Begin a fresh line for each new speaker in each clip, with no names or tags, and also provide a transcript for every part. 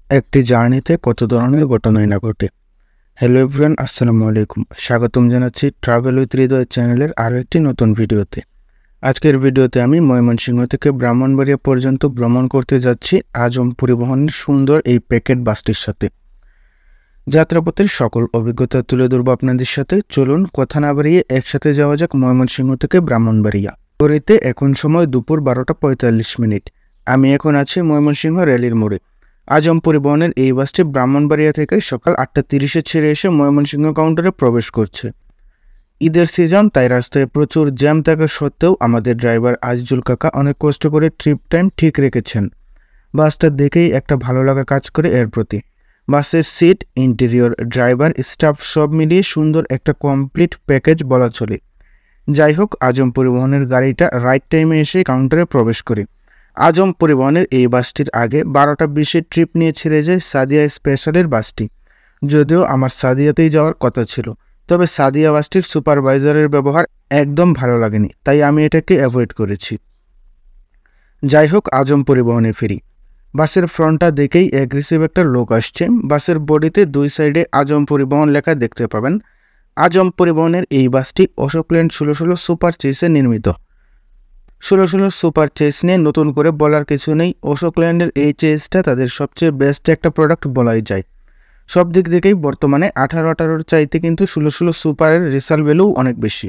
একটি জার্নিতে কত ধরনের ঘটনাই না ঘটে। হ্যালো এভরিওয়ান, আসসালামু আলাইকুম। স্বাগতম জানাচ্ছি ট্রাভেল উইথ হৃদয় চ্যানেলের আরও একটি নতুন ভিডিওতে। আজকের ভিডিওতে আমি ময়মনসিংহ থেকে ব্রাহ্মণবাড়িয়া পর্যন্ত ভ্রমণ করতে যাচ্ছি আজম পরিবহনের সুন্দর এই প্যাকেট বাসটির সাথে। যাত্রাপথের সকল অভিজ্ঞতা তুলে ধরবো আপনাদের সাথে। চলুন কথা না বাড়িয়ে একসাথে যাওয়া যাক ময়মনসিংহ থেকে ব্রাহ্মণবাড়িয়া। ঘড়িতে এখন সময় দুপুর 12:45। আমি এখন আছি ময়মনসিংহ রেলের মোড়ে। আজম পরিবহনের এই বাসটি ব্রাহ্মণবাড়িয়া থেকে সকাল 8:30-এ ছেড়ে এসে ময়মনসিংহ কাউন্টারে প্রবেশ করছে। ঈদের সিজন, তাই রাস্তায় প্রচুর জ্যাম থাকা সত্ত্বেও আমাদের ড্রাইভার আজিজুল কাকা অনেক কষ্ট করে ট্রিপ টাইম ঠিক রেখেছেন। বাসটা দেখেই একটা ভালো লাগা কাজ করে এর প্রতি। বাসের সিট, ইন্টেরিয়র, ড্রাইভার, স্টাফ সব মিলিয়ে সুন্দর একটা কমপ্লিট প্যাকেজ বলা চলে। যাই হোক, আজম পরিবহনের গাড়িটা রাইট টাইমে এসে কাউন্টারে প্রবেশ করে। আজম পরিবহনের এই বাসটির আগে 12:20-এ ট্রিপ নিয়ে ছেড়ে যায় সাদিয়া স্পেশালের বাসটি। যদিও আমার সাদিয়াতেই যাওয়ার কথা ছিল, তবে সাদিয়া বাসটির সুপারভাইজারের ব্যবহার একদম ভালো লাগেনি, তাই আমি এটাকে অ্যাভয়েড করেছি। যাই হোক, আজম পরিবহনে ফিরি। বাসের ফ্রন্টটা দেখেই অ্যাগ্রেসিভ একটা লোক আসছে। বাসের বডিতে দুই সাইডে আজম পরিবহন লেখা দেখতে পাবেন। আজম পরিবহনের এই বাসটি অশোক ল্যান্ড 1616 সুপার চেসে নির্মিত। 1616 সুপার চেস নিয়ে নতুন করে বলার কিছু নেই। অশোক ল্যান্ডের এই চেসটা তাদের সবচেয়ে বেস্ট একটা প্রোডাক্ট বলাই যায়। সব দিক থেকেই বর্তমানে 1818-র চাইতে কিন্তু 1616 সুপারের রিসাল ভ্যালু অনেক বেশি।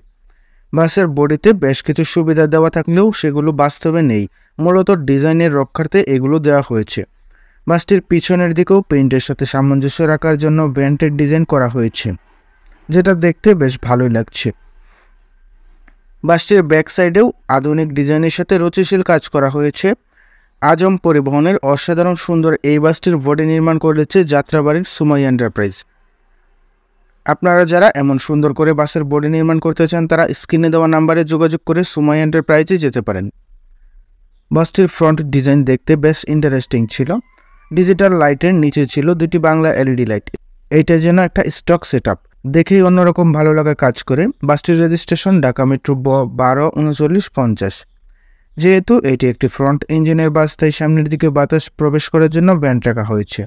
বাসের বডিতে বেশ কিছু সুবিধা দেওয়া থাকলেও সেগুলো বাস্তবে নেই, মূলত ডিজাইনের রক্ষার্থে এগুলো দেওয়া হয়েছে। বাসটির পিছনের দিকেও পেইন্টের সাথে সামঞ্জস্য রাখার জন্য ভেন্টের ডিজাইন করা হয়েছে, যেটা দেখতে বেশ ভালোই লাগছে। বাসটির ব্যাক সাইডেও আধুনিক ডিজাইনের সাথে রুচিশীল কাজ করা হয়েছে। আজম পরিবহনের অসাধারণ সুন্দর এই বাসটির বডি নির্মাণ করেছে যাত্রাবাড়ির সুমাইয়া এন্টারপ্রাইজ। আপনারা যারা এমন সুন্দর করে বাসের বডি নির্মাণ করতে চান, তারা স্ক্রিনে দেওয়া নাম্বারে যোগাযোগ করে সুমাইয়া এন্টারপ্রাইজে যেতে পারেন। বাসটির ফ্রন্ট ডিজাইন দেখতে বেশ ইন্টারেস্টিং ছিল। ডিজিটাল লাইটের নিচে ছিল দুটি বাংলা এলইডি লাইট। এইটা যেন একটা স্টক সেট আপ, দেখেই অন্যরকম ভালো লাগা কাজ করে। বাসটির রেজিস্ট্রেশন ঢাকা মেট্রো 123950। যেহেতু এটি একটি ফ্রন্ট ইঞ্জিনের বাস, তাই সামনের দিকে বাতাস প্রবেশ করার জন্য ভেন্ট রাখা হয়েছে।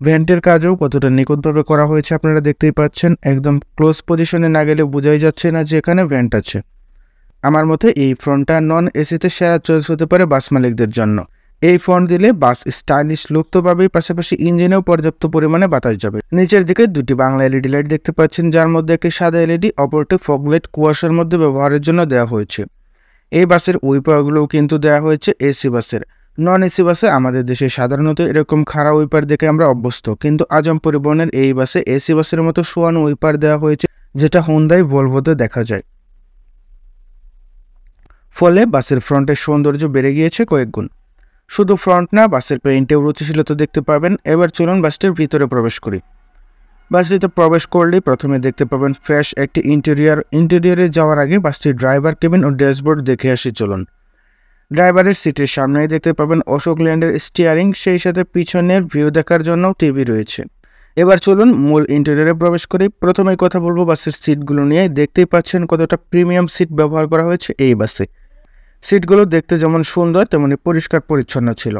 ভেন্টের কাজও কতটা নিখুঁতভাবে করা হয়েছে আপনারা দেখতেই পাচ্ছেন। একদম ক্লোজ পজিশনে না গেলে বোঝাই যাচ্ছে না যে এখানে ভেন্ট আছে। আমার মতে এই ফ্রন্টটা নন এসিতে সেরা চয়েস হতে পারে বাস মালিকদের জন্য। এই ফ্রন্ট দিলে বাস স্টাইলিশ লুক তো পাবেই, পাশাপাশি ইঞ্জিনেও পর্যাপ্ত পরিমাণে বাতাস যাবে। নিচের দিকে দুটি বাংলা এলইডি লাইট দেখতে পাচ্ছেন, যার মধ্যে একটি সাদা এলইডি, অপরটি ফগ লাইট কুয়াশার মধ্যে ব্যবহারের জন্য দেওয়া হয়েছে। এই বাসের উইপারগুলোও কিন্তু দেওয়া হয়েছে এসি বাসের। নন এসি বাসে আমাদের দেশে সাধারণত এরকম খাড়া উইপার দেখে আমরা অভ্যস্ত, কিন্তু আজম পরিবহনের এই বাসে এসি বাসের মতো শোয়ানো উইপার দেওয়া হয়েছে, যেটা হোন্ডাই ভলভোতে দেখা যায়। ফলে বাসের ফ্রন্টের সৌন্দর্য বেড়ে গিয়েছে কয়েকগুণ। শুধু ফ্রন্ট না, বাসের পেইন্টেও রুচিশীলতা দেখতে পাবেন। এবার চলুন বাসটির ভিতরে প্রবেশ করি। বাসটিতে প্রবেশ করলেই প্রথমে দেখতে পাবেন ফ্রেশ একটি ইন্টেরিয়র। ইন্টেরিয়রে যাওয়ার আগে বাসটির ড্রাইভার কেবিন ও ড্যাশবোর্ড দেখে আসি চলুন। ড্রাইভারের সিটের সামনেই দেখতে পাবেন অশোক ল্যান্ডের স্টিয়ারিং, সেই সাথে পিছনের ভিউ দেখার জন্য টিভি রয়েছে। এবার চলুন মূল ইন্টেরিয়রে প্রবেশ করি। প্রথমেই কথা বলবো বাসের সিটগুলো নিয়ে। দেখতেই পাচ্ছেন কতটা প্রিমিয়াম সিট ব্যবহার করা হয়েছে এই বাসে। সিটগুলো দেখতে যেমন সুন্দর, তেমনি পরিষ্কার পরিচ্ছন্ন ছিল।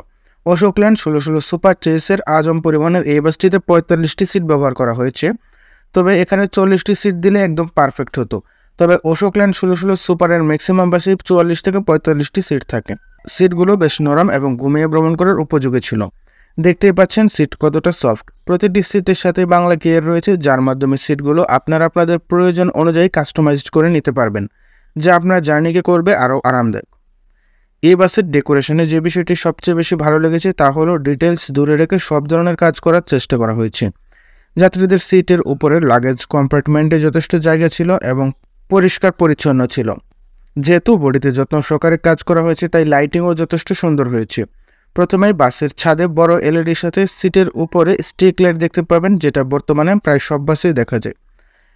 অশোক ল্যান্ড 1616 সুপার চেসের আজম পরিবহনের এই বাসটিতে 45টি সিট ব্যবহার করা হয়েছে, তবে এখানে 40টি সিট দিলে একদম পারফেক্ট হতো। তবে অশোক ল্যান্ড 1616 সুপারের ম্যাক্সিমাম বাসে 44 থেকে 45টি সিট থাকে। সিটগুলো বেশ নরম এবং ঘুমিয়ে ভ্রমণ করার উপযোগী ছিল। দেখতেই পাচ্ছেন সিট কতটা সফট। প্রতিটি সিটের সাথে বাংলা গিয়ার রয়েছে, যার মাধ্যমে সিটগুলো আপনারা আপনাদের প্রয়োজন অনুযায়ী কাস্টমাইজড করে নিতে পারবেন, যা আপনার জার্নিকে করবে আরও আরামদায়ক। এই বাসের ডেকোরেশনে যে বিষয়টি সবচেয়ে বেশি ভালো লেগেছে তা হলো ডিটেলস দূরে রেখে সব ধরনের কাজ করার চেষ্টা করা হয়েছে। যাত্রীদের সিটের উপরে লাগেজ কম্পার্টমেন্টে যথেষ্ট জায়গা ছিল এবং পরিষ্কার পরিচ্ছন্ন ছিল। যেহেতু বডিতে যত্ন সহকারে কাজ করা হয়েছে, তাই লাইটিংও যথেষ্ট সুন্দর হয়েছে। প্রথমেই বাসের ছাদে বড় এলইডির সাথে সিটের উপরে স্ট্রিট লাইট দেখতে পাবেন, যেটা বর্তমানে প্রায় সব বাসেই দেখা যায়।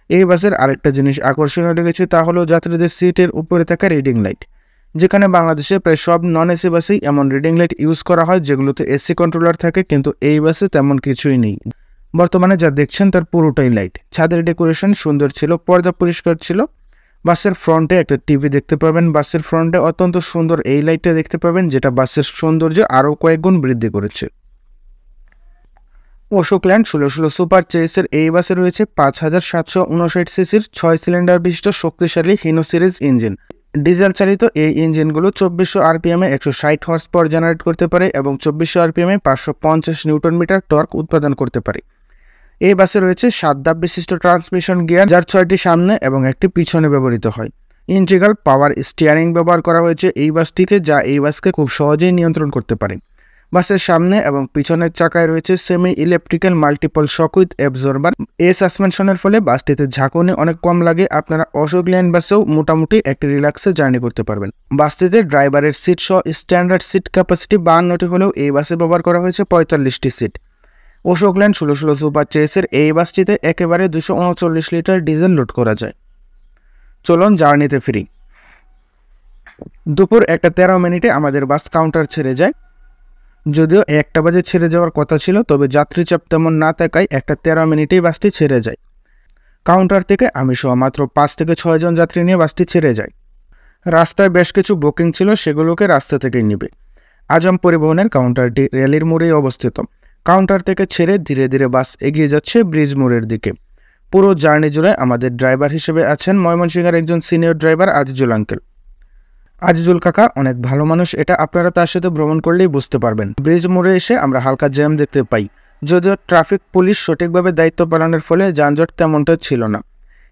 এই বাসের আরেকটা জিনিস আকর্ষণীয় লেগেছে, তা হলো যাত্রীদের সিটের উপরে থাকা রিডিং লাইট। যেখানে বাংলাদেশে প্রায় সব নন এসি বাসেই এমন রিডিং লাইট ইউজ করা হয়, যেগুলোতে এসি কন্ট্রোলার থাকে, কিন্তু এই বাসে তেমন কিছুই নেই। বর্তমানে যা দেখছেন তার পুরোটাই লাইট। ছাদের ডেকোরেশন সুন্দর ছিল, পর্দা পরিষ্কার ছিল। বাসের ফ্রন্টে একটা টিভি দেখতে পাবেন। বাসের ফ্রন্টে অত্যন্ত সুন্দর এই লাইটটা দেখতে পাবেন, যেটা বাসের সৌন্দর্য আরও কয়েক গুণ বৃদ্ধি করেছে। অশোকল্যান্ড 1616 সুপার চেসের এই বাসে রয়েছে 5759 সিসির 6 সিলিন্ডার বিশিষ্ট শক্তিশালী হিনো সিরিজ ইঞ্জিন। ডিজেল চালিত এই ইঞ্জিনগুলো 2400 আরপিএমে 160 হর্স পাওয়ার জেনারেট করতে পারে এবং 2400 আরপিএমে 550 নিউটন মিটার টর্ক উৎপাদন করতে পারে। এই বাসে রয়েছে 7 ধাপ বিশিষ্ট ট্রান্সমিশন গিয়ার, যার 6টি সামনে এবং একটি পিছনে ব্যবহৃত হয়। ইন্টিগ্রাল পাওয়ার স্টিয়ারিং ব্যবহার করা হয়েছে এই বাসটিকে, যা এই বাসকে খুব সহজেই নিয়ন্ত্রণ করতে পারে। বাসের সামনে এবং পিছনের চাকায় রয়েছে semi electrical multiple shock with absorber. এই সাসপেনশনের ফলে বাসটিতে ঝাঁকুনি অনেক কম লাগে। আপনারা অশোকল্যান্ড বাসেও মোটামুটি একটি রিল্যাক্সে জার্নি করতে পারবেন। বাসটিতে ড্রাইভারের সিট সহ স্ট্যান্ডার্ড সিট ক্যাপাসিটি 52টি হলেও এই বাসে ব্যবহার করা হয়েছে 45টি সিট। অশোকল্যান্ড 1616 সুপার চেসের এই বাসটিতে একেবারে 239 লিটার ডিজেল লোড করা যায়। চলুন জার্নিতে ফিরি। দুপুর 1:13 আমাদের বাস কাউন্টার ছেড়ে যায়। যদিও 1টা বাজে ছেড়ে যাওয়ার কথা ছিল, তবে যাত্রী চাপ তেমন না থাকায় 1:13 বাসটি ছেড়ে যায়। কাউন্টার থেকে আমি সহ মাত্র 5 থেকে 6 জন যাত্রী নিয়ে বাসটি ছেড়ে যায়। রাস্তায় বেশ কিছু বুকিং ছিল, সেগুলোকে রাস্তা থেকেই নিবে। আজম পরিবহনের কাউন্টারটি রেলের মোড়েই অবস্থিত। কাউন্টার থেকে ছেড়ে ধীরে ধীরে বাস এগিয়ে যাচ্ছে ব্রিজ মোড়ের দিকে। পুরো জার্নি জুড়ে আমাদের ড্রাইভার হিসেবে আছেন ময়মনসিংহের একজন senior driver Azizul uncle. Azizul কাকা অনেক ভালো মানুষ, এটা আপনারা তার সাথে ভ্রমণ করলেই বুঝতে পারবেন। ব্রিজ মোড়ে এসে আমরা হালকা জ্যাম দেখতে পাই, যদিও ট্রাফিক পুলিশ সঠিকভাবে দায়িত্ব পালনের ফলে যানজট তেমনটা ছিল না।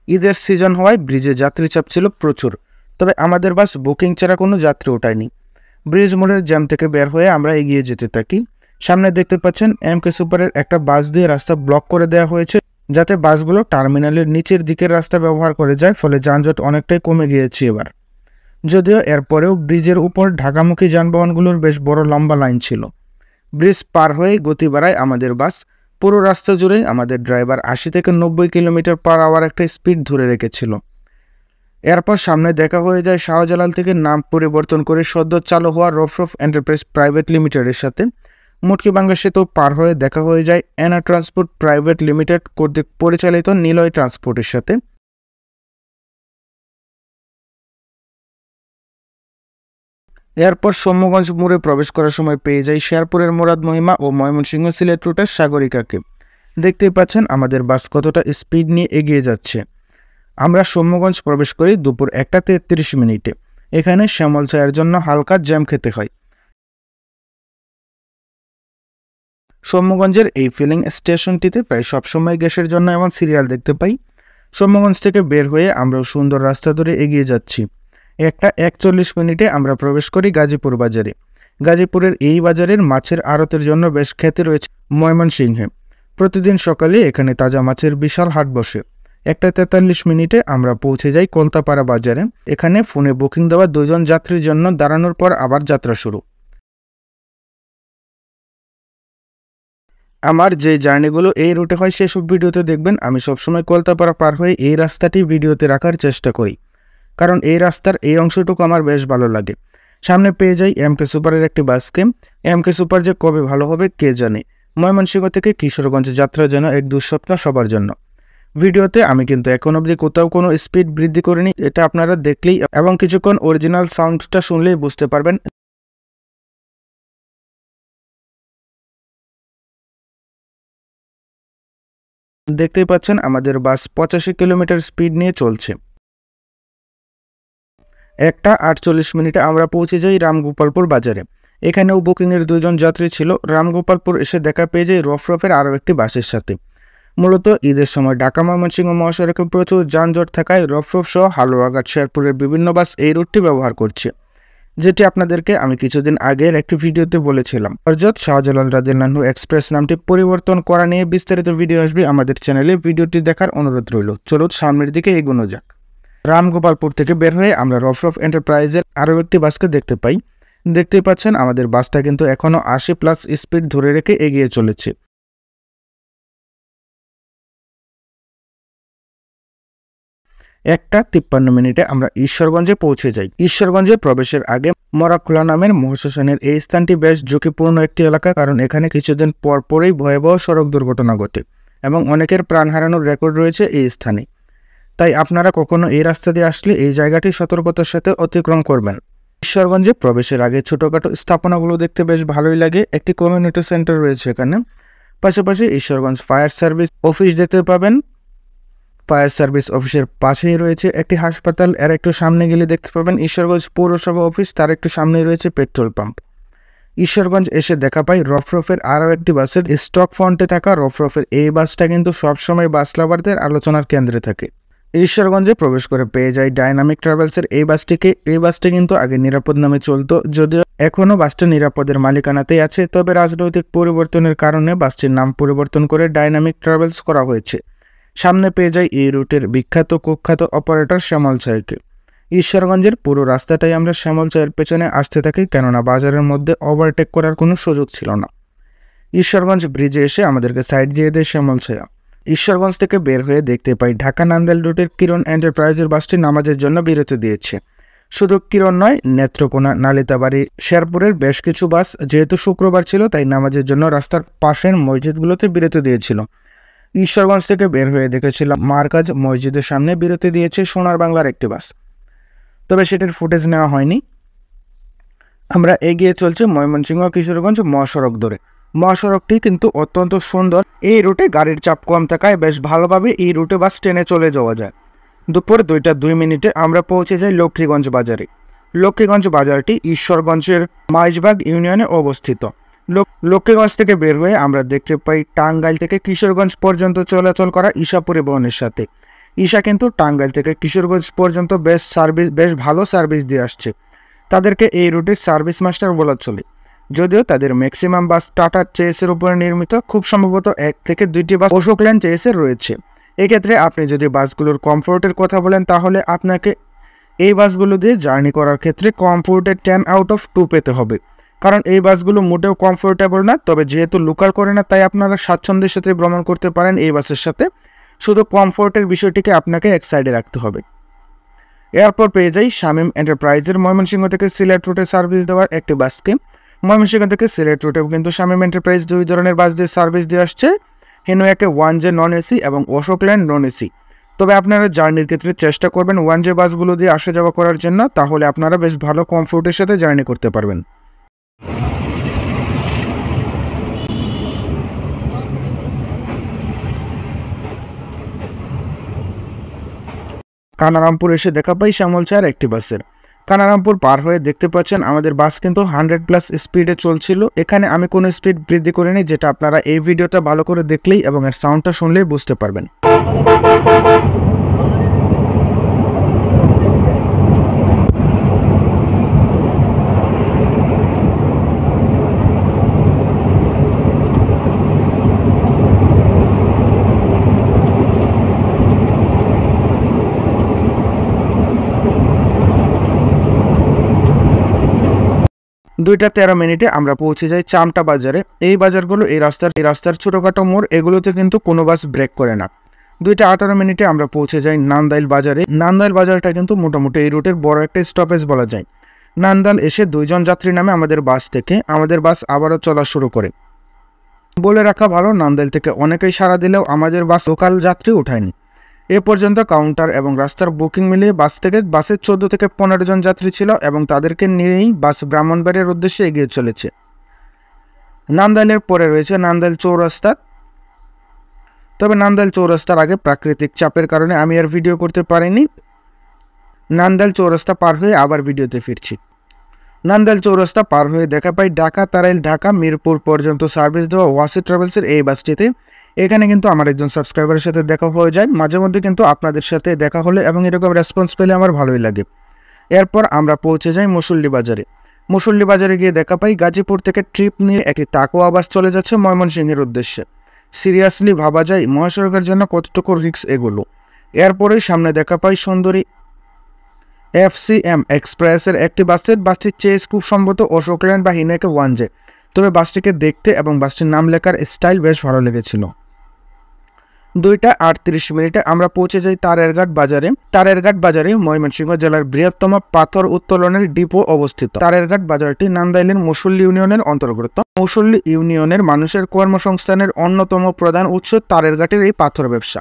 ঈদের সিজন হওয়ায় ব্রিজে যাত্রী চাপ ছিল প্রচুর, তবে আমাদের বাস বুকিং ছাড়া কোনো যাত্রী ওঠায়নি। ব্রিজ মোড়ের জ্যাম থেকে বের হয়ে আমরা এগিয়ে যেতে থাকি। সামনে দেখতে পাচ্ছেন এমকে সুপারের একটা বাস দিয়ে রাস্তা ব্লক করে দেওয়া হয়েছে, যাতে বাসগুলো টার্মিনালের নিচের দিকের রাস্তা ব্যবহার করে যায়, ফলে যানজট অনেকটাই কমে গিয়েছে এবার। যদিও এরপরেও ব্রিজের উপর ঢাকামুখী যানবাহনগুলোর বেশ বড় লম্বা লাইন ছিল। ব্রিজ পার হয়ে গতি বাড়ায় আমাদের বাস। পুরো রাস্তা জুড়েই আমাদের ড্রাইভার 80 থেকে 90 কিলোমিটার পার আওয়ার একটা স্পিড ধরে রেখেছিল। এরপর সামনে দেখা হয়ে যায় শাহজালাল থেকে নাম পরিবর্তন করে সদ্য চালু হওয়া রফরফ এন্টারপ্রাইজ প্রাইভেট লিমিটেডের সাথে। মুটকিবাঙ্গা সেতু পার হয়ে দেখা হয়ে যায় এনা ট্রান্সপোর্ট প্রাইভেট লিমিটেড কর্তৃক পরিচালিত নিলয় ট্রান্সপোর্টের সাথে। এরপর সৌম্যগঞ্জ মোড়ে প্রবেশ করার সময় পেয়ে যাই শেরপুরের মুরাদ মহিমা ও ময়মনসিংহ সিলেট রুটের সাগরিকাকে। দেখতেই পাচ্ছেন আমাদের বাস কতটা স্পিড নিয়ে এগিয়ে যাচ্ছে। আমরা সৌম্যগঞ্জ প্রবেশ করি দুপুর 1:33। এখানে শ্যামল চায়ের জন্য হালকা জ্যাম খেতে হয়। সৌম্যগঞ্জের এই ফিলিং স্টেশনটিতে প্রায় সবসময় গ্যাসের জন্য এমন সিরিয়াল দেখতে পাই। সৌম্যগঞ্জ থেকে বের হয়ে আমরা সুন্দর রাস্তা ধরে এগিয়ে যাচ্ছি। 1:41 আমরা প্রবেশ করি গাজীপুর বাজারে। গাজীপুরের এই বাজারের মাছের আড়তের জন্য বেশ খ্যাতি রয়েছে ময়মনসিংহে। প্রতিদিন সকালে এখানে তাজা মাছের বিশাল হাট বসে। 1:43 আমরা পৌঁছে যাই কলতাপাড়া বাজারে। এখানে ফোনে বুকিং দেওয়া 2 জন যাত্রীর জন্য দাঁড়ানোর পর আবার যাত্রা শুরু। আমার যে জার্নিগুলো এই রুটে হয় সেসব ভিডিওতে দেখবেন আমি সবসময় কলতাপাড়া পার হয়ে এই রাস্তাটি ভিডিওতে রাখার চেষ্টা করি, কারণ এই রাস্তার এই অংশটুকু আমার বেশ ভালো লাগে। সামনে পেয়ে যাই এমকে সুপারের একটি বাসকে। এমকে সুপার যে কবে ভালো হবে কে জানে। ময়মনসিংহ থেকে কিশোরগঞ্জ যাত্রা যেন এক দুঃস্বপ্ন সবার জন্য। ভিডিওতে আমি কিন্তু এখন অবধি কোথাও কোনো স্পিড বৃদ্ধি করিনি, এটা আপনারা দেখলেই এবং কিছুক্ষণ অরিজিনাল সাউন্ডটা শুনলেই বুঝতে পারবেন। দেখতেই পাচ্ছেন আমাদের বাস 85 কিলোমিটার স্পিড নিয়ে চলছে। 1:48 আমরা পৌঁছে যাই রামগোপালপুর বাজারে। এখানেও বুকিংয়ের 2 জন যাত্রী ছিল। রামগোপালপুর এসে দেখা পেয়ে যাই রফরফের আরও একটি বাসের সাথে। মূলত ঈদের সময় ঢাকা ময়মনসিংহ মহাসড়কে প্রচুর যানজট থাকায় রফরফ সহ হালুয়াঘাট শেরপুরের বিভিন্ন বাস এই রুটটি ব্যবহার করছে, যেটি আপনাদেরকে আমি কিছুদিন আগের একটি ভিডিওতে বলেছিলাম। হযরত শাহজালাল রাদিয়াল্লাহু এক্সপ্রেস নামটি পরিবর্তন করা নিয়ে বিস্তারিত ভিডিও আসবে আমাদের চ্যানেলে, ভিডিওটি দেখার অনুরোধ রইল। চলুন সামনের দিকে এগোনো যাক। রামগোপালপুর থেকে বের হয়ে আমরা রফরফ এন্টারপ্রাইজের আরও একটি বাসকে দেখতে পাই। দেখতেই পাচ্ছেন আমাদের বাসটা কিন্তু এখনও 80+ স্পিড ধরে রেখে এগিয়ে চলেছে। 1:53 আমরা ঈশ্বরগঞ্জে পৌঁছে যাই। ঈশ্বরগঞ্জে প্রবেশের আগে মরাখোলা নামের মহাশ্মশানের এই স্থানটি বেশ ঝুঁকিপূর্ণ একটি এলাকা, কারণ এখানে কিছুদিন পরপরই ভয়াবহ সড়ক দুর্ঘটনা ঘটে এবং অনেকের প্রাণ হারানোর রেকর্ড রয়েছে এই স্থানে। তাই আপনারা কখনো এই রাস্তা দিয়ে আসলে এই জায়গাটি সতর্কতার সাথে অতিক্রম করবেন। ঈশ্বরগঞ্জে প্রবেশের আগে ছোটোখাটো স্থাপনাগুলো দেখতে বেশ ভালোই লাগে। একটি কমিউনিটি সেন্টার রয়েছে এখানে। পাশাপাশি ঈশ্বরগঞ্জ ফায়ার সার্ভিস অফিস দেখতে পাবেন। ফায়ার সার্ভিস অফিসের পাশেই রয়েছে একটি হাসপাতাল। এর একটু সামনে গেলে দেখতে পাবেন ঈশ্বরগঞ্জ পৌরসভা অফিস, তার একটু সামনেই রয়েছে পেট্রোল পাম্প। ঈশ্বরগঞ্জ এসে দেখা পাই রফরফের আরও একটি বাসের স্টক ফ্রন্টে থাকা রফরফের এই বাসটা কিন্তু সবসময় বাস লাভারদের আলোচনার কেন্দ্রে থাকে। ঈশ্বরগঞ্জে প্রবেশ করে পেয়ে যায় ডাইনামিক ট্রাভেলসের এই বাসটিকে। এই বাসটি কিন্তু আগে নিরাপদ নামে চলতো, যদিও এখনও বাসটা নিরাপদের মালিকানাতেই আছে, তবে রাজনৈতিক পরিবর্তনের কারণে বাসটির নাম পরিবর্তন করে ডাইনামিক ট্রাভেলস করা হয়েছে। সামনে পেয়ে যায় এই রুটের বিখ্যাত কুখ্যাত অপারেটর শ্যামল চায়কে। ঈশ্বরগঞ্জের পুরো রাস্তাটাই আমরা শ্যামল চায়ের পেছনে আসতে থাকি, কেননা বাজারের মধ্যে ওভারটেক করার কোনো সুযোগ ছিল না। ঈশ্বরগঞ্জ ব্রিজে এসে আমাদেরকে সাইড দিয়ে দেয় শ্যামল ছায়া। ঈশ্বরগঞ্জ থেকে বের হয়ে দেখতে পাই ঢাকা নান্দাইল রুটের কিরণ এন্টারপ্রাইজের বাসটি নামাজের জন্য বিরতি দিয়েছে। শুধু কিরণ নয়, নেত্রকোনা, নালিতাবাড়ি, শেরপুরের বেশ কিছু বাস যেহেতু শুক্রবার ছিল তাই নামাজের জন্য রাস্তার পাশের মসজিদগুলোতে বিরতি দিয়েছিল। ঈশ্বরগঞ্জ থেকে বের হয়ে দেখেছিলাম মারকাজ মসজিদের সামনে বিরতি দিয়েছে সোনার বাংলার একটি বাস, তবে সেটির ফুটেজ নেওয়া হয়নি। আমরা এগিয়ে চলছে ময়মনসিংহ কিশোরগঞ্জ মহাসড়ক ধরে। মহাসড়কটি কিন্তু অত্যন্ত সুন্দর। এই রুটে গাড়ির চাপ কম থাকায় বেশ ভালোভাবে এই রুটে বাস ট্রেনে চলে যাওয়া যায়। দুপুর 2:02 আমরা পৌঁছে যাই লক্ষ্মীগঞ্জ বাজারে। লক্ষ্মীগঞ্জ বাজারটি ঈশ্বরগঞ্জের মাইজবাগ ইউনিয়নে অবস্থিত। লক্ষ্মীগঞ্জ থেকে বের হয়ে আমরা দেখতে পাই টাঙ্গাইল থেকে কিশোরগঞ্জ পর্যন্ত চলাচল করা ঈশা পরিবহনের সাথে। ঈশা কিন্তু টাঙ্গাইল থেকে কিশোরগঞ্জ পর্যন্ত বেশ ভালো সার্ভিস দিয়ে আসছে। তাদেরকে এই রুটের সার্ভিস মাস্টার বলা চলে, যদিও তাদের ম্যাক্সিমাম বাস টাটা চেসের উপরে নির্মিত। খুব সম্ভবত 1 থেকে 2টি বাস অশোক লেন চেসের রয়েছে। এক্ষেত্রে আপনি যদি বাসগুলোর কমফোর্টের কথা বলেন, তাহলে আপনাকে এই বাসগুলো দিয়ে জার্নি করার ক্ষেত্রে কমফোর্টে 10/2 পেতে হবে, কারণ এই বাসগুলো মোটেও কমফোর্টেবল না। তবে যেহেতু লোকাল করে না, তাই আপনারা স্বাচ্ছন্দ্যের সাথে ভ্রমণ করতে পারেন এই বাসের সাথে। শুধু কমফোর্টের বিষয়টিকে আপনাকে এক সাইডে রাখতে হবে। এরপর পেয়ে যাই শামীম এন্টারপ্রাইজের ময়মনসিংহ থেকে সিলেট রুটে সার্ভিস দেওয়ার একটি বাসকে। ময়মনসিংহ থেকে সিলেট রুটেও কিন্তু শামীম এন্টারপ্রাইজ 2 ধরনের বাস দিয়ে সার্ভিস দিয়ে আসছে, হেনোয়াকে 1J নন এসি এবং অশোক লেন নন এসি। তবে আপনারা জার্নির ক্ষেত্রে চেষ্টা করবেন 1J বাসগুলো দিয়ে আসা যাওয়া করার জন্য, তাহলে আপনারা বেশ ভালো কমফোর্টের সাথে জার্নি করতে পারবেন। কানারামপুর এসে দেখা পাই শ্যামল চায়ের একটি বাসের। কানারামপুর পার হয়ে দেখতে পাচ্ছেন আমাদের বাস কিন্তু 100+ স্পিডে চলছিল। এখানে আমি কোনো স্পিড বৃদ্ধি করিনি, যেটা আপনারা এই ভিডিওটা ভালো করে দেখলেই এবং এর সাউন্ডটা শুনলেই বুঝতে পারবেন। দুইটা 13 আমরা পৌঁছে যাই চামটা বাজারে। এই বাজারগুলো এই রাস্তার ছোটখাটো মোড়, এগুলোতে কিন্তু কোনো বাস ব্রেক করে না। 2:18 আমরা পৌঁছে যাই নান্দাইল বাজারে। নান্দাইল বাজারটা কিন্তু মোটামুটি এই রুটের বড় একটা স্টপেজ বলা যায়। নান্দাইল এসে 2 জন যাত্রী নামে আমাদের বাস থেকে। আমাদের বাস আবারও চলা শুরু করে। বলে রাখা ভালো, নান্দাইল থেকে অনেকেই সাড়া দিলেও আমাদের বাস লোকাল যাত্রী উঠায়নি। এ পর্যন্ত কাউন্টার এবং রাস্তার বুকিং মিলিয়ে বাসে 14 থেকে 15 জন যাত্রী ছিল এবং তাদেরকে নিয়েই বাস ব্রাহ্মণবাড়িয়ার উদ্দেশ্যে এগিয়ে চলেছে। নান্দাইলের পরে রয়েছে নান্দাইল চৌরাস্তা। তবে নান্দাইল চৌরাস্তার আগে প্রাকৃতিক চাপের কারণে আমি আর ভিডিও করতে পারিনি। নান্দাইল চৌরাস্তা পার হয়ে আবার ভিডিওতে ফিরছি। নান্দাইল চৌরাস্তা পার হয়ে দেখা পাই ঢাকা তারাইল ঢাকা মিরপুর পর্যন্ত সার্ভিস দেওয়া ওয়াসি ট্রাভেলসের এই বাসটিতে। এখানে কিন্তু আমার একজন সাবস্ক্রাইবারের সাথে দেখা হয়ে যায়। মাঝে মধ্যে কিন্তু আপনাদের সাথে দেখা হলে এবং এরকম রেসপন্স পেলে আমার ভালোই লাগে। এরপর আমরা পৌঁছে যাই মুসল্লি বাজারে। মুসল্লি বাজারে গিয়ে দেখা পাই গাজীপুর থেকে ট্রিপ নিয়ে একটি তাকোয়া বাস চলে যাচ্ছে ময়মনসিংহের উদ্দেশ্যে। সিরিয়াসলি ভাবা যায় মহাসড়কের জন্য কতটুকু রিস্ক এগুলো। এরপরেই সামনে দেখা পাই সুন্দরী FCM এক্সপ্রেসের একটি বাসটির চেস খুব সম্ভবত অশোক লেন বা হিনাকে 1J। তবে বাসটিকে দেখতে এবং বাসটির নাম লেখার স্টাইল বেশ ভালো লেগেছিল। 2:38 আমরা পৌঁছে যাই তারেরঘাট বাজারে। তারেরঘাট বাজারে ময়মনসিংহ জেলার বৃহত্তম পাথর উত্তোলনের ডিপো অবস্থিত। তারেরঘাট বাজারটি নান্দাইলের মুসল্লি ইউনিয়নের অন্তর্গত। মুসল্লি ইউনিয়নের মানুষের কর্মসংস্থানের অন্যতম প্রধান উৎস তারেরঘাটের এই পাথর ব্যবসা,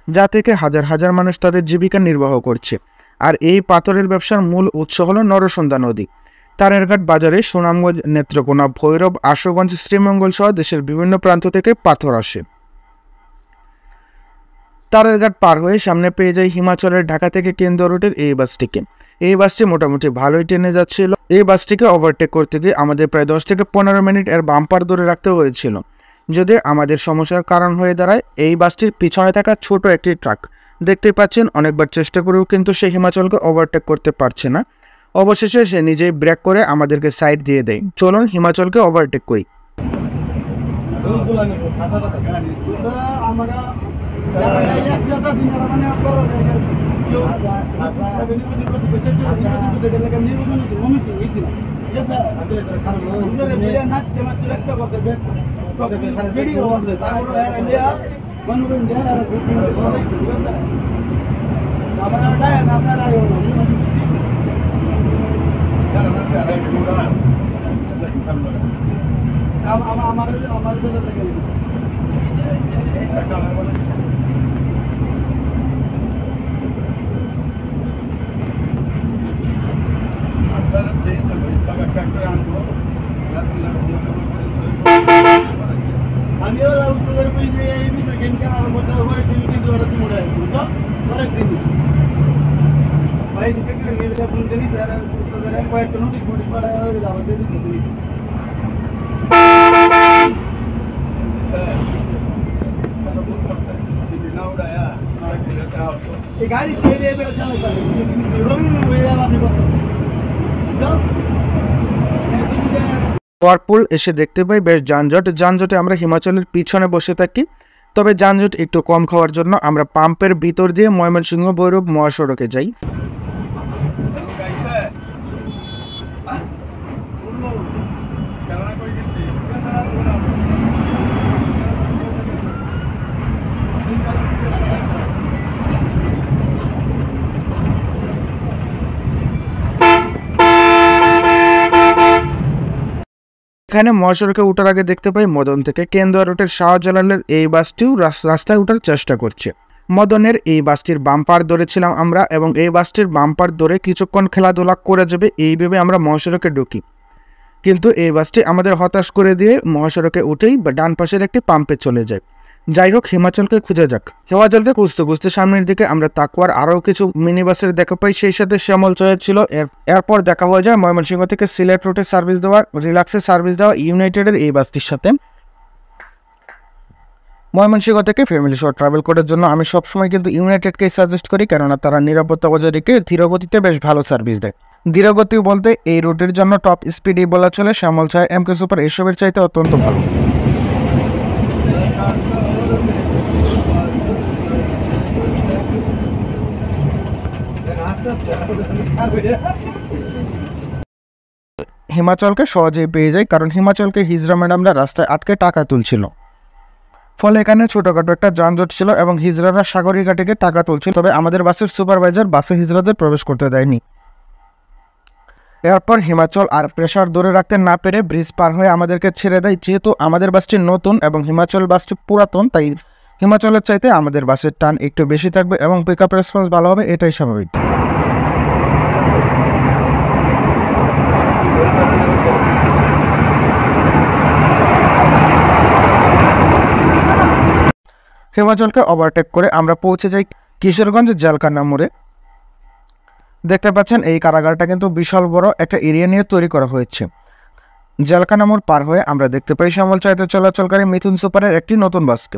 যা থেকে হাজার হাজার মানুষ তাদের জীবিকা নির্বাহ করছে। আর এই পাথরের ব্যবসার মূল উৎস হলো নরসুন্দা নদী। তারেরঘাট বাজারে সুনামগঞ্জ, নেত্রকোনা, ভৈরব, আশুগঞ্জ, শ্রীমঙ্গল সহ দেশের বিভিন্ন প্রান্ত থেকে পাথর আসে। তারেরঘাট পার হয়ে সামনে পেয়ে যায় হিমাচলের ঢাকা থেকে কেন্দ্র রুটের এই বাসটিকে। এই বাসটি মোটামুটি ভালোই টেনে যাচ্ছিল। এই বাসটিকে ওভারটেক করতে গিয়ে আমাদের প্রায় 10 থেকে 15 মিনিট এর বাম্পার ধরে রাখতে হয়েছিল। যদি আমাদের সমস্যার কারণ হয়ে দাঁড়ায় এই বাসটির পিছনে থাকা ছোট একটি ট্রাক। দেখতেই পাচ্ছেন অনেকবার চেষ্টা করেও কিন্তু সে হিমাচলকে ওভারটেক করতে পারছে না। অবশেষে সে নিজেই ব্রেক করে আমাদেরকে সাইড দিয়ে দেয়। চলুন হিমাচলকে ওভারটেক করি। ওয়ারপুল এসে দেখতে পাই বেশ যানজটে আমরা হিমাচলের পিছনে বসে থাকি। তবে যানজট একটু কম খাওয়ার জন্য আমরা পাম্পের ভিতর দিয়ে ময়মনসিংহ ভৈরব মহাসড়কে যাই। এখানে মহাসড়কে ওঠার আগে দেখতে পাই মদন থেকে কেন্দুয়া রুটের শাহজালালের এই বাসটিও রাস্তায় ওঠার চেষ্টা করছে। মদনের এই বাসটির বাম্পার ধরেছিলাম আমরা এবং এই বাসটির বাম্পার ধরে কিছুক্ষণ খেলাধুলা করে যাবে এই ভেবে আমরা মহাসড়কে ঢুকি। কিন্তু এই বাসটি আমাদের হতাশ করে দিয়ে মহাসড়কে উঠেই ডান পাশের একটি পাম্পে চলে যায়। যাই হোক, হিমাচলকে খুঁজে যাক। হিমাচলকে খুঁজতে সামনের দিকে আমরা তাকুয়ার আরও কিছু মিনি বাসের দেখা পাই, সেই সাথে শ্যামল চয়া ছিল। এরপর দেখা হয়ে যায় ময়মনসিংহ থেকে সিলেট রুটে সার্ভিস দেওয়া, রিল্যাক্সে সার্ভিস দেওয়া ইউনাইটেডের এই বাসটির সাথে। ময়মনসিংহ থেকে ফ্যামিলি সহ ট্রাভেল করার জন্য আমি সবসময় কিন্তু ইউনাইটেডকেই সাজেস্ট করি, কেননা তারা নিরাপত্তা বজায় রেখে ধীরগতিতে বেশ ভালো সার্ভিস দেয়। ধীরগতি বলতে এই রুটের জন্য টপ স্পিডই বলা চলে। শ্যামল চয়া, এমকে সুপার এসবের চাইতে অত্যন্ত ভালো। হিমাচলকে সহজেই পেয়ে যায়, কারণ হিমাচলকে হিজরা ম্যাডামরা রাস্তায় আটকে টাকা তুলছিল। ফলে এখানে ছোটখাটো একটা যানজট ছিল এবং হিজরারা সাগরিকা থেকে টাকা তুলছিল। তবে আমাদের বাসের সুপারভাইজার বাসে হিজরাদের প্রবেশ করতে দেয়নি। এরপর হিমাচল আর প্রেসার ধরে রাখতে না পেরে ব্রিজ পার হয়ে আমাদেরকে ছেড়ে দেয়। যেহেতু আমাদের বাসটি নতুন এবং হিমাচল বাসটি পুরাতন, তাই হিমাচলের চাইতে আমাদের বাসের টান একটু বেশি থাকবে এবং পিক আপ রেসপন্স ভালো হবে, এটাই স্বাভাবিক। হিমাচলকে ওভারটেক করে আমরা পৌঁছে যাই কিশোরগঞ্জ জেলখানা মোড়ে। দেখতে পাচ্ছেন এই কারাগারটা কিন্তু বিশাল বড় একটা এরিয়া নিয়ে তৈরি করা হয়েছে। জেলখানা মোড় পার হয়ে আমরা দেখতে পাই শ্যামল চয়াতে চলাচলকারী মিথুন সুপারের একটি নতুন বাসকে।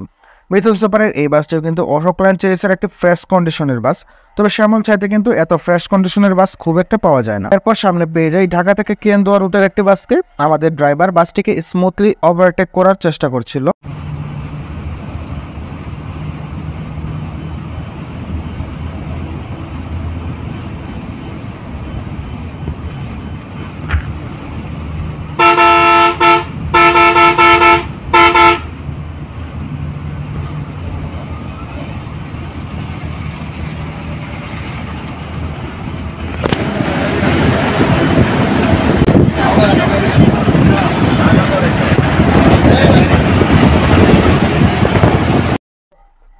মিথুন সুপারের এই বাসটিও কিন্তু অশোক ল্যান্ড চেসের একটি ফ্রেশ কন্ডিশনের বাস। তবে শ্যামল চয়াতে কিন্তু এত ফ্রেশ কন্ডিশনের বাস খুব একটা পাওয়া যায় না। এরপর সামনে পেয়ে যাই ঢাকা থেকে কেন্দুয়া রুটের একটি বাসকে। আমাদের ড্রাইভার বাসটিকে স্মুথলি ওভারটেক করার চেষ্টা করছিল।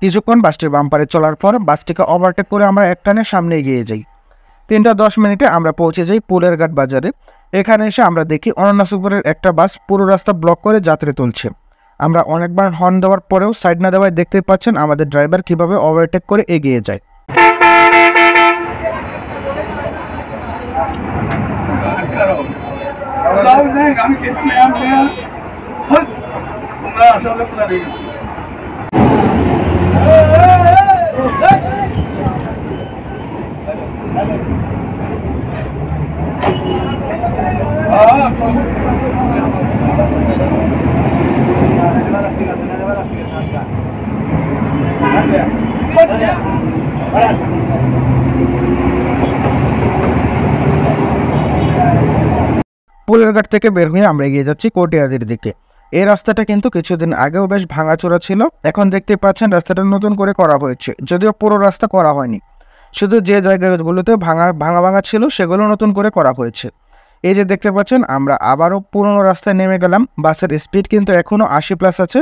কিছুক্ষণ বাসটির বাম্পারে চলার পর বাসটিকে ওভারটেক করে আমরা একটানে সামনে এগিয়ে যাই। 3টা 10 মিনিটে আমরা পৌঁছে যাই পুলেরঘাট বাজারে। এখানে এসে আমরা দেখি অনন্যা সুপারের একটা বাস পুরো রাস্তা ব্লক করে যাত্রী তুলছে। আমরা অনেকবার হর্ন দেওয়ার পরেও সাইড না দেওয়ায় দেখতে পাচ্ছেন আমাদের ড্রাইভার কিভাবে ওভারটেক করে এগিয়ে যায়। পুলেরঘাট থেকে বের হয়ে আমরা এগিয়ে যাচ্ছি কটিয়াদির দিকে। এই রাস্তাটা কিন্তু কিছুদিন আগেও বেশ ভাঙাচোরা ছিল, এখন দেখতে পাচ্ছেন রাস্তাটা নতুন করে করা হয়েছে, যদিও পুরো রাস্তা করা হয়নি, শুধু যে জায়গাগুলোতে ভাঙা ছিল সেগুলো নতুন করে করা হয়েছে। এই যে দেখতে পাচ্ছেন আমরা আবারও পুরনো রাস্তায় নেমে গেলাম। বাসের স্পিড কিন্তু এখনও 80+ আছে।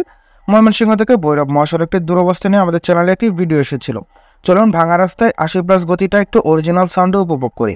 ময়মনসিংহ থেকে ভৈরব মহাসড়কটির দূরবস্থা নিয়ে আমাদের চ্যানেলে একটি ভিডিও এসেছিল। চলুন ভাঙা রাস্তায় 80+ গতিটা একটু অরিজিনাল সাউন্ডে উপভোগ করি।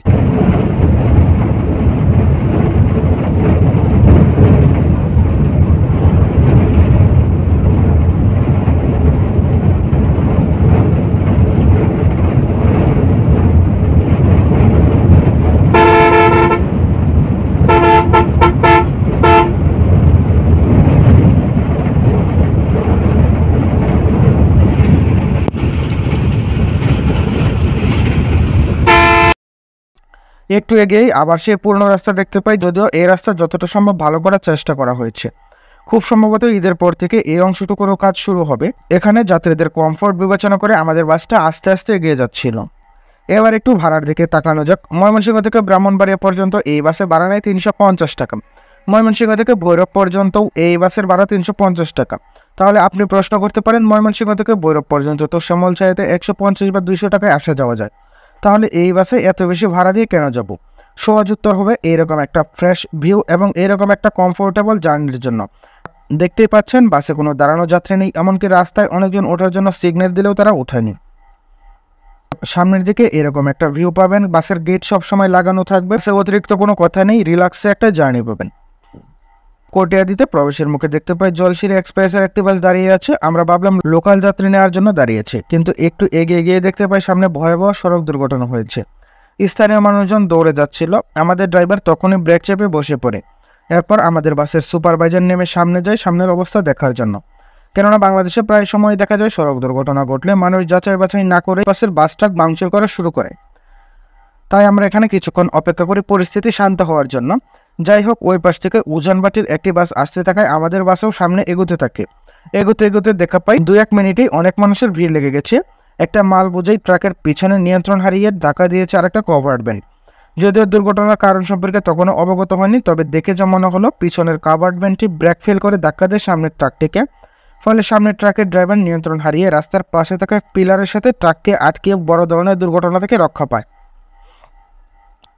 একটু এগিয়েই আবার সেই পুরনো রাস্তা দেখতে পাই, যদিও এই রাস্তা যতটা সম্ভব ভালো করার চেষ্টা করা হয়েছে। খুব সম্ভবত ঈদের পর থেকে এই অংশটুকুরও কাজ শুরু হবে। এখানে যাত্রীদের কমফোর্ট বিবেচনা করে আমাদের বাসটা আস্তে আস্তে এগিয়ে যাচ্ছিল। এবার একটু ভাড়ার দিকে তাকানো যাক। ময়মনসিংহ থেকে ব্রাহ্মণবাড়িয়া পর্যন্ত এই বাসে ভাড়া নেয় 350 টাকা। ময়মনসিংহ থেকে ভৈরব পর্যন্তও এই বাসের ভাড়া 350 টাকা। তাহলে আপনি প্রশ্ন করতে পারেন, ময়মনসিংহ থেকে ভৈরব পর্যন্ত তো শ্যামলছায়াতে 150 বা 200 টাকায় আসা যাওয়া যায়, তাহলে এই বাসে এত বেশি ভাড়া দিয়ে কেন যাব? সহজ উত্তর হবে এইরকম একটা ফ্রেশ ভিউ এবং এইরকম একটা কমফোর্টেবল জার্নির জন্য। দেখতেই পাচ্ছেন বাসে কোনো দাঁড়ানো যাত্রী নেই, এমনকি রাস্তায় অনেকজন ওঠার জন্য সিগন্যাল দিলেও তারা ওঠেনি। সামনের দিকে এরকম একটা ভিউ পাবেন, বাসের গেট সবসময় লাগানো থাকবে, সে অতিরিক্ত কোনো কথা নেই, রিল্যাক্সে একটা জার্নি পাবেন। কটিয়াদিতে প্রবেশের মুখে দেখতে পাই জলশিরি এক্সপ্রেসের একটি বাস দাঁড়িয়ে আছে। আমরা ভাবলাম লোকাল যাত্রী নেওয়ার জন্য দাঁড়িয়েছে, কিন্তু একটু এগিয়ে গিয়ে দেখতে পাই সামনে ভয়াবহ সড়ক দুর্ঘটনা হয়েছে। স্থানীয় মানুষজন দৌড়ে যাচ্ছিল, আমাদের ড্রাইভার তখনই ব্রেক চেপে বসে পড়ে। এরপর আমাদের বাসের সুপারভাইজার নেমে সামনে যায় সামনের অবস্থা দেখার জন্য, কেননা বাংলাদেশে প্রায় সময় দেখা যায় সড়ক দুর্ঘটনা ঘটলে মানুষ যাচাই বাছাই না করে বাসের বাস ট্রাক ভাঙচুর করা শুরু করে। তাই আমরা এখানে কিছুক্ষণ অপেক্ষা করি পরিস্থিতি শান্ত হওয়ার জন্য। যাই হোক, ওই পাশ থেকে উজানবাটির একটি বাস আসতে থাকায় আমাদের বাসেও সামনে এগোতে থাকে। এগোতে দেখা পাই 2-1 মিনিটেই অনেক মানুষের ভিড় লেগে গেছে। একটা মাল বোঝাই ট্রাকের পিছনে নিয়ন্ত্রণ হারিয়ে ধাক্কা দিয়েছে আরেকটা কভার্ড ভ্যান। যদিও দুর্ঘটনার কারণ সম্পর্কে তখনও অবগত হয়নি, তবে দেখে যা মনে হলো পিছনের কভার্ড ভ্যানটি ব্রেক ফেল করে ধাক্কা দেয় সামনের ট্রাকটিকে। ফলে সামনের ট্রাকের ড্রাইভার নিয়ন্ত্রণ হারিয়ে রাস্তার পাশে থাকা পিলারের সাথে ট্রাককে আটকে বড় ধরনের দুর্ঘটনা থেকে রক্ষা পায়।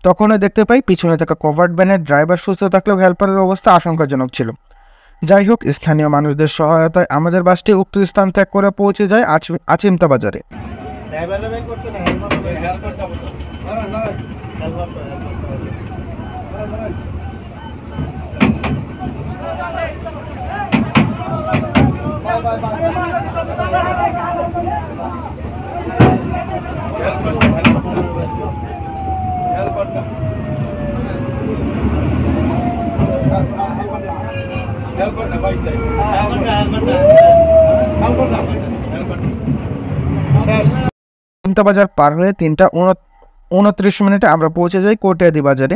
তখনই দেখতে পাই পিছনে থাকা কভার্ড ভ্যানের ড্রাইভার সুস্থ থাকলেও হেল্পারের অবস্থা আশঙ্কাজনক ছিল। যাই হোক, স্থানীয় মানুষদের সহায়তায় আমাদের বাসটি উক্ত স্থান ত্যাগ করে পৌঁছে যায় আচিমতা বাজারে। বাজার পার হয়ে 3:29 মিনিটে আমরা পৌঁছে যাই কটিয়াদি বাজারে।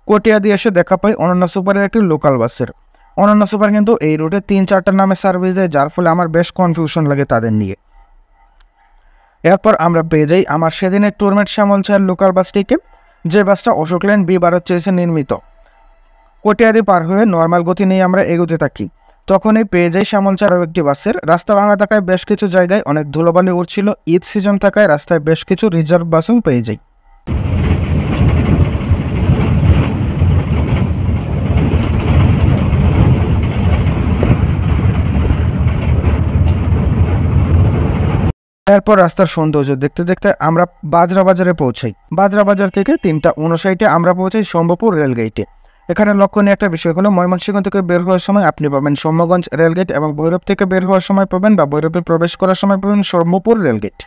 কটিয়াদি এসে দেখা পাই অনন্যা সুপারের একটি লোকাল বাসের। অনন্যা সুপার কিন্তু এই রুটে 3-4টা নামে সার্ভিস দেয়, যার ফলে আমার বেশ কনফিউশন লাগে তাদের নিয়ে। এরপর আমরা পেয়ে যাই আমার সেদিনের ট্যুরমেট শ্যামলছায়ার লোকাল বাসটিকে, যে বাসটা অশোক লেন B12 নির্মিত। কটিয়াদি পার হয়ে নর্মাল গতি নিয়ে আমরা এগোতে থাকি, তখনই পেয়ে যাই শ্যামলছায়ার আরও একটি বাসের। রাস্তা ভাঙা থাকায় বেশ কিছু জায়গায় অনেক ধুলোবালি উঠছিল, ঈদ সিজন থাকায় রাস্তায় বেশ কিছু রিজার্ভ বাসও পেয়ে যাই। এরপর রাস্তার সৌন্দর্য দেখতে দেখতে আমরা বাজরা বাজারে পৌঁছাই। বাজরা বাজার থেকে 3:59 আমরা পৌঁছাই শম্ভুপুর রেলগেটে। এখানে লক্ষণীয় একটা বিষয় হলো ময়মনসিংহ থেকে বের হওয়ার সময় আপনি পাবেন সৌম্যগঞ্জ রেলগেট এবং ভৈরব থেকে বের হওয়ার সময় পাবেন বা ভৈরবে প্রবেশ করার সময় পাবেন শম্ভুপুর রেলগেট।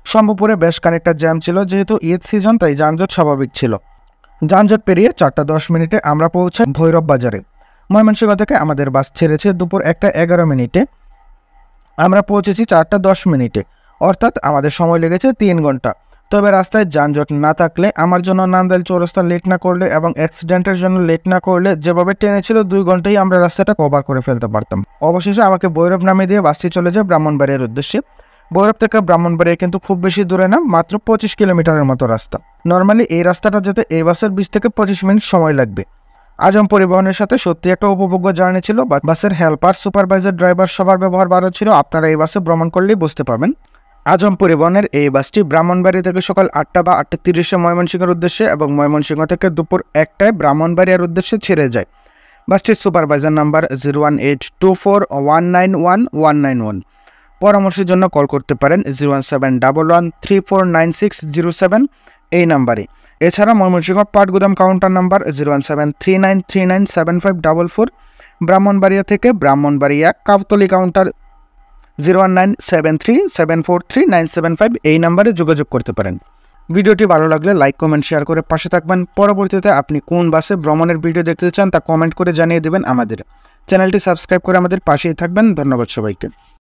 শম্ভুপুরে বেশ খানিকটা জ্যাম ছিল, যেহেতু ঈদ সিজন তাই যানজট স্বাভাবিক ছিল। যানজট পেরিয়ে 4:10 আমরা পৌঁছাই ভৈরব বাজারে। ময়মনসিংহ থেকে আমাদের বাস ছেড়েছে দুপুর 1:11। আমরা পৌঁছেছি 4:10, অর্থাৎ আমাদের সময় লেগেছে 3 ঘন্টা। তবে রাস্তায় যানজট না থাকলে, আমার জন্য নান্দাইল চৌরাস্তা লেট না করলে এবং অ্যাক্সিডেন্টের জন্য লেট না করলে যেভাবে ট্রেনে ছিল 2 ঘন্টায় আমরা রাস্তাটা কভার করে ফেলতে পারতাম। অবশেষে আমাকে ভৈরব নামিয়ে দিয়ে বাসটি চলে যায় ব্রাহ্মণবাড়িয়ার উদ্দেশ্যে। ভৈরব থেকে ব্রাহ্মণবাড়িয়া কিন্তু খুব বেশি দূরে না, মাত্র 25 কিলোমিটারের মতো রাস্তা। নর্মালি এই রাস্তাটা যেতে এই বাসের 20 থেকে 25 মিনিট সময় লাগবে। আজম পরিবহনের সাথে সত্যি একটা উপভোগ্য জার্নি ছিল। বাসের হেল্পার, সুপারভাইজার, ড্রাইভার সবার ব্যবহার ভালো ছিল। আপনারা এই বাসে ভ্রমণ করলেই বুঝতে পারবেন। আজম পরিবহনের এই বাসটি ব্রাহ্মণবাড়ি থেকে সকাল 8টা বা 8:30 ময়মনসিংহের উদ্দেশ্যে এবং ময়মনসিংহ থেকে দুপুর 1টায় ব্রাহ্মণবাড়িয়ার উদ্দেশ্যে ছেড়ে যায়। বাসটির সুপারভাইজার নাম্বার 01824191191। পরামর্শের জন্য কল করতে পারেন 01711349607 এই নাম্বারে। এছাড়া ময়মনসিংহ পাটগুদাম কাউন্টার নাম্বার 01739397544। ব্রাহ্মণবাড়িয়া থেকে ব্রাহ্মণবাড়িয়া কাউতলি কাউন্টার 01973743975 এই নাম্বারে যোগাযোগ করতে পারেন। ভিডিওটি ভালো লাগলে লাইক, কমেন্ট, শেয়ার করে পাশে থাকবেন। পরবর্তীতে আপনি কোন বাসে ভ্রমণের ভিডিও দেখতে চান তা কমেন্ট করে জানিয়ে দেবেন আমাদের। চ্যানেলটি সাবস্ক্রাইব করে আমাদের পাশেই থাকবেন। ধন্যবাদ সবাইকে।